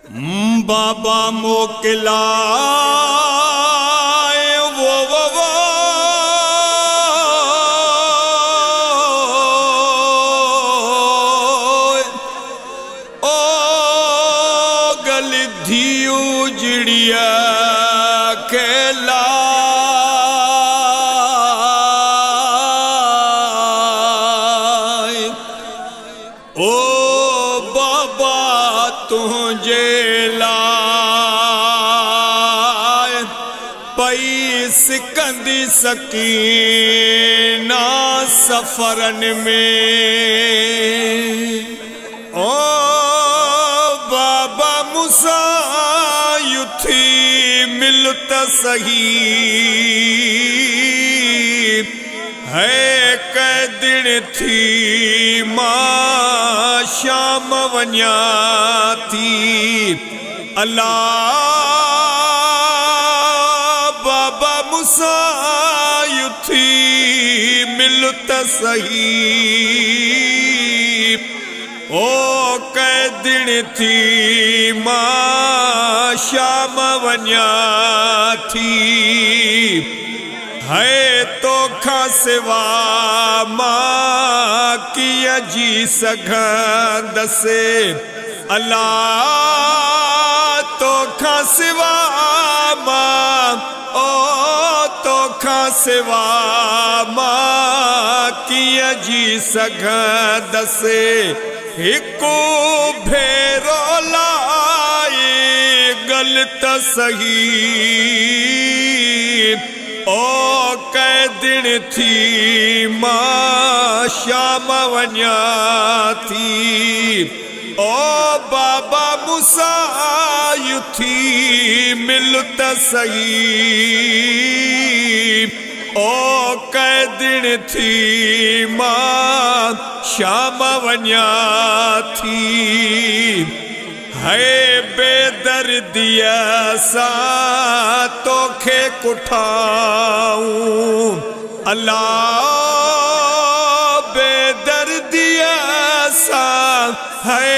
बाबा मोकिला वो ओ गल धियू जिड़िया केला ओ बाबा तुझे लाए पैस कंदी सकीना सफरन में ओ बाबा मुसा युथी मिलत सही है कैदिन थी मां शाम वन्या थी अल्लाह बाबा मुसा युथी मिलत सही ओ कैदिन थी मां शाम वन्या थी है तो खा सिवा मां किया जी सघंदसे अल्लाह तो खा सिवा मां ओ तो खा सिवा मां किया जी सघंदसे हिकु भेरो लाए गलत सही ओ कैदिन थी मां शाम वन्या थी ओ बाबा मुसा युथी मिलत सही ओ कैदिन थी मां शाम वन्या थी है बेदर्दिया सा तोखे कुठाऊं अल्लाह बेदर्दिया सा है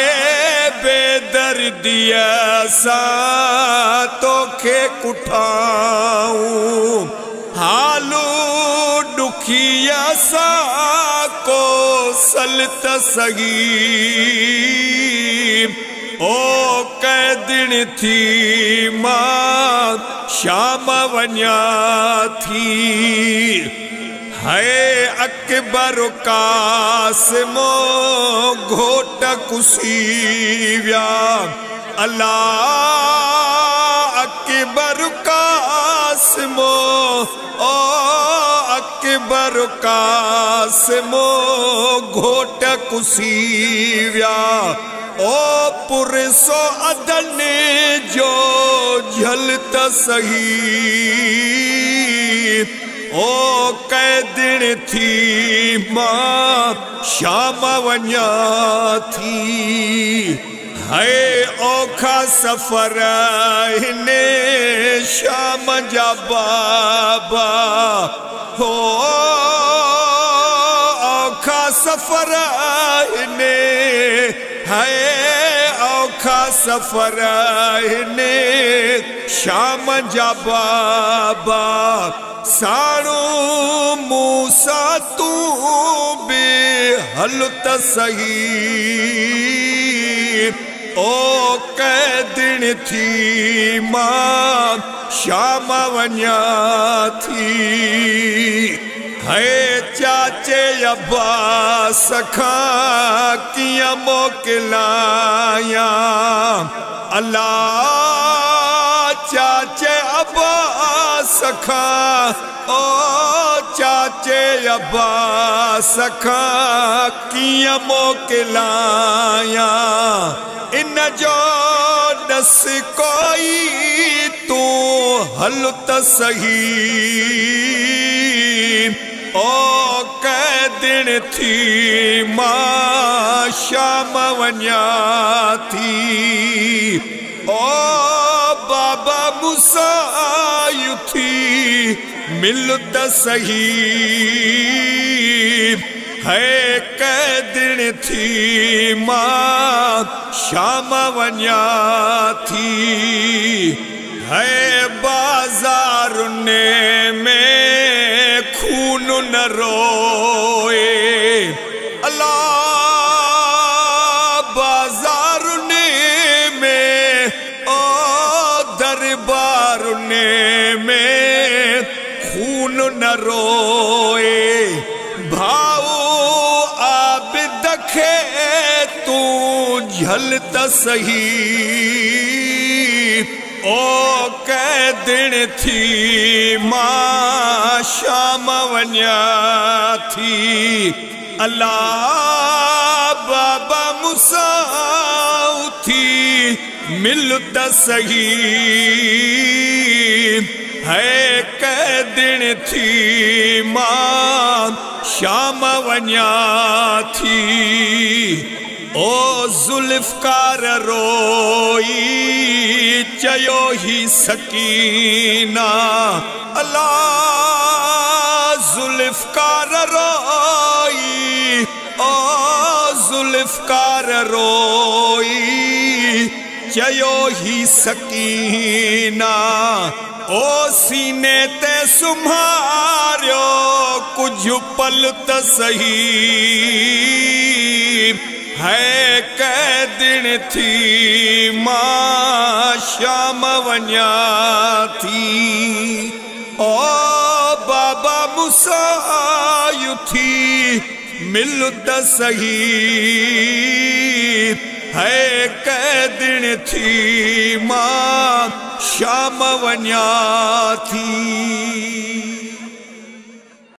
बेदर्दिया सा तोखे कुठाऊं हालू दुखिया सा को सलत सही ओ कैदिन थी मां शाम वन्या थी है अकबर कासिमो घोट कुसीव्या अल्लाह अकबर कासिमो ओ अकबर कासिमो घोट कुसीव्या ओ पुरसो अदन जो झलत सही ओ कैदिन थी मां शाम वन्या थी है औखा सफर हिने शाम जा बाबा हो औखा सफर हिने है औखा सफर हिने शाम जा बाबा साणो मूसा तू बे हलत सही ओ कैदिन थी मां शाम वन्या थी है चाचे अब्बास खां किया मोकिलाया अल्लाह चाचे अब्बास खां ओ चाचे अब्बास खां किया मोकिलाया इन जो दस कोई तू हलत सही ओ कैदिन थी मां शाम वन्या थी ओ बाबा मुसा युथी मिलत सही है कै दिन थी मां शाम वञा थी है बाज़ारुने में खून न रोए अल्लाह बाज़ारुने में ओ दरबारुने में खून न रोए भाऊ आबिद खे तू झलत सही ओ कै दिन थी मां शाम वञा थी अल्लाह बाबा मूसा थी मिलत सही है कै दिन थी मां शाम वञा थी ओ ज़ुल्फ़कार रोई चयो ही सकीना अल्लाह ज़ुल्फ़कार रोई ओ ज़ुल्फ़कार रोई चयो ही सकीना ओ सीने ते सुम्हारियो कुछ पल त सही है कै दिन थी मां शाम वञा थी ओ बाबा मूसा थी मिलत सही है कै दिन थी मां शाम वञा थी।